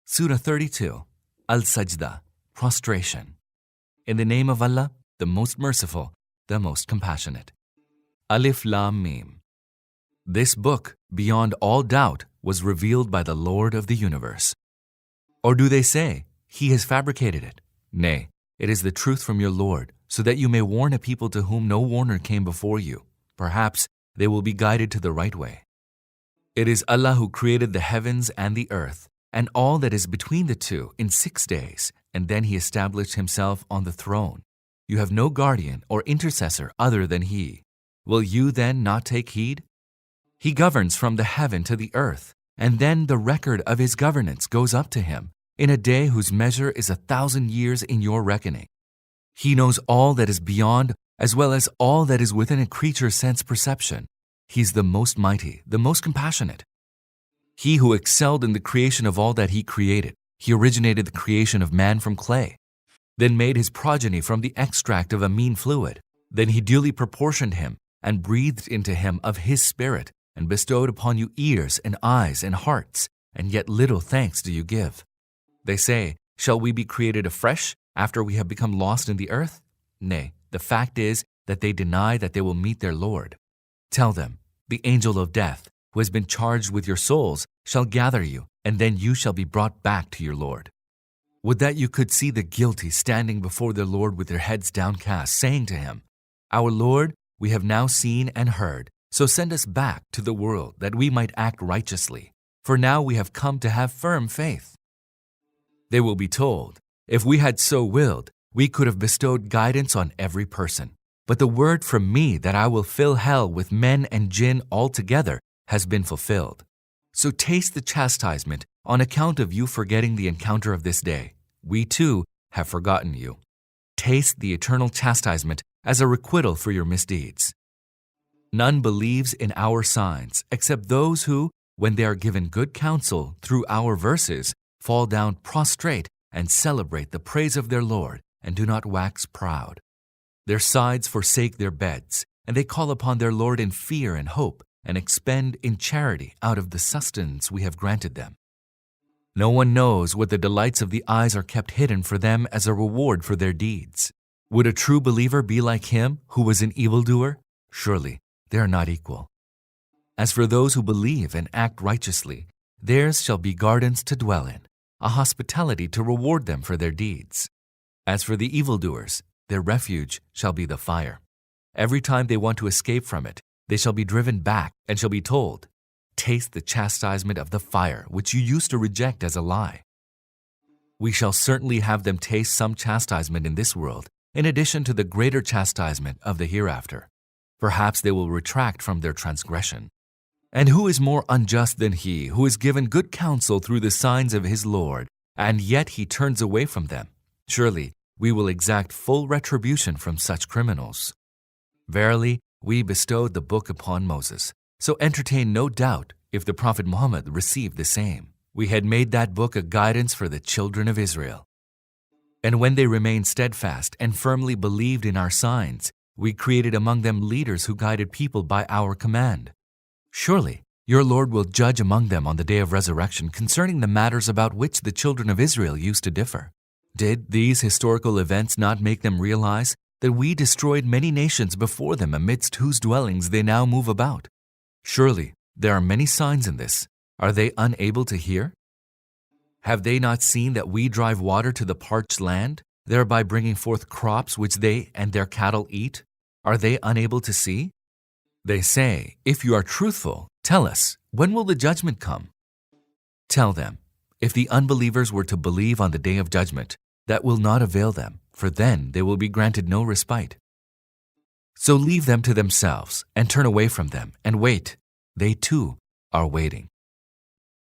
Surah 32, Al-Sajda, Prostration. In the name of Allah, the most merciful, the most compassionate. Alif Lam Mim. This book, beyond all doubt, was revealed by the Lord of the universe. Or do they say, He has fabricated it? Nay, it is the truth from your Lord, so that you may warn a people to whom no warner came before you. Perhaps they will be guided to the right way. It is Allah who created the heavens and the earth, and all that is between the two in 6 days, and then He established Himself on the throne. You have no guardian or intercessor other than He. Will you then not take heed? He governs from the heaven to the earth, and then the record of His governance goes up to Him in a day whose measure is 1,000 years in your reckoning. He knows all that is beyond as well as all that is within a creature's sense perception. He's the most mighty, the most compassionate. He who excelled in the creation of all that He created. He originated the creation of man from clay, then made his progeny from the extract of a mean fluid. Then He duly proportioned him and breathed into him of His Spirit and bestowed upon you ears and eyes and hearts, and yet little thanks do you give. They say, shall we be created afresh after we have become lost in the earth? Nay, the fact is that they deny that they will meet their Lord. Tell them, the angel of death, who has been charged with your souls, shall gather you, and then you shall be brought back to your Lord. Would that you could see the guilty standing before their Lord with their heads downcast, saying to Him, Our Lord, we have now seen and heard, so send us back to the world that we might act righteously, for now we have come to have firm faith. They will be told, if we had so willed, we could have bestowed guidance on every person. But the word from me that I will fill hell with men and jinn altogether has been fulfilled. So taste the chastisement on account of you forgetting the encounter of this day. We too have forgotten you. Taste the eternal chastisement as a requital for your misdeeds. None believes in our signs except those who, when they are given good counsel through our verses, fall down prostrate and celebrate the praise of their Lord and do not wax proud. Their sides forsake their beds, and they call upon their Lord in fear and hope, and expend in charity out of the sustenance we have granted them. No one knows what the delights of the eyes are kept hidden for them as a reward for their deeds. Would a true believer be like him who was an evildoer? Surely they are not equal. As for those who believe and act righteously, theirs shall be gardens to dwell in, a hospitality to reward them for their deeds. As for the evildoers, their refuge shall be the fire. Every time they want to escape from it, they shall be driven back and shall be told, Taste the chastisement of the fire which you used to reject as a lie. We shall certainly have them taste some chastisement in this world, in addition to the greater chastisement of the hereafter. Perhaps they will retract from their transgression. And who is more unjust than he who is given good counsel through the signs of his Lord, and yet he turns away from them? Surely we will exact full retribution from such criminals. Verily, we bestowed the book upon Moses, so entertain no doubt if the Prophet Muhammad received the same. We had made that book a guidance for the children of Israel. And when they remained steadfast and firmly believed in our signs, we created among them leaders who guided people by our command. Surely, your Lord will judge among them on the day of resurrection concerning the matters about which the children of Israel used to differ. Did these historical events not make them realize that we destroyed many nations before them amidst whose dwellings they now move about? Surely, there are many signs in this. Are they unable to hear? Have they not seen that we drive water to the parched land, thereby bringing forth crops which they and their cattle eat? Are they unable to see? They say, if you are truthful, tell us, when will the judgment come? Tell them, if the unbelievers were to believe on the day of judgment, that will not avail them, for then they will be granted no respite. So leave them to themselves and turn away from them and wait. They too are waiting.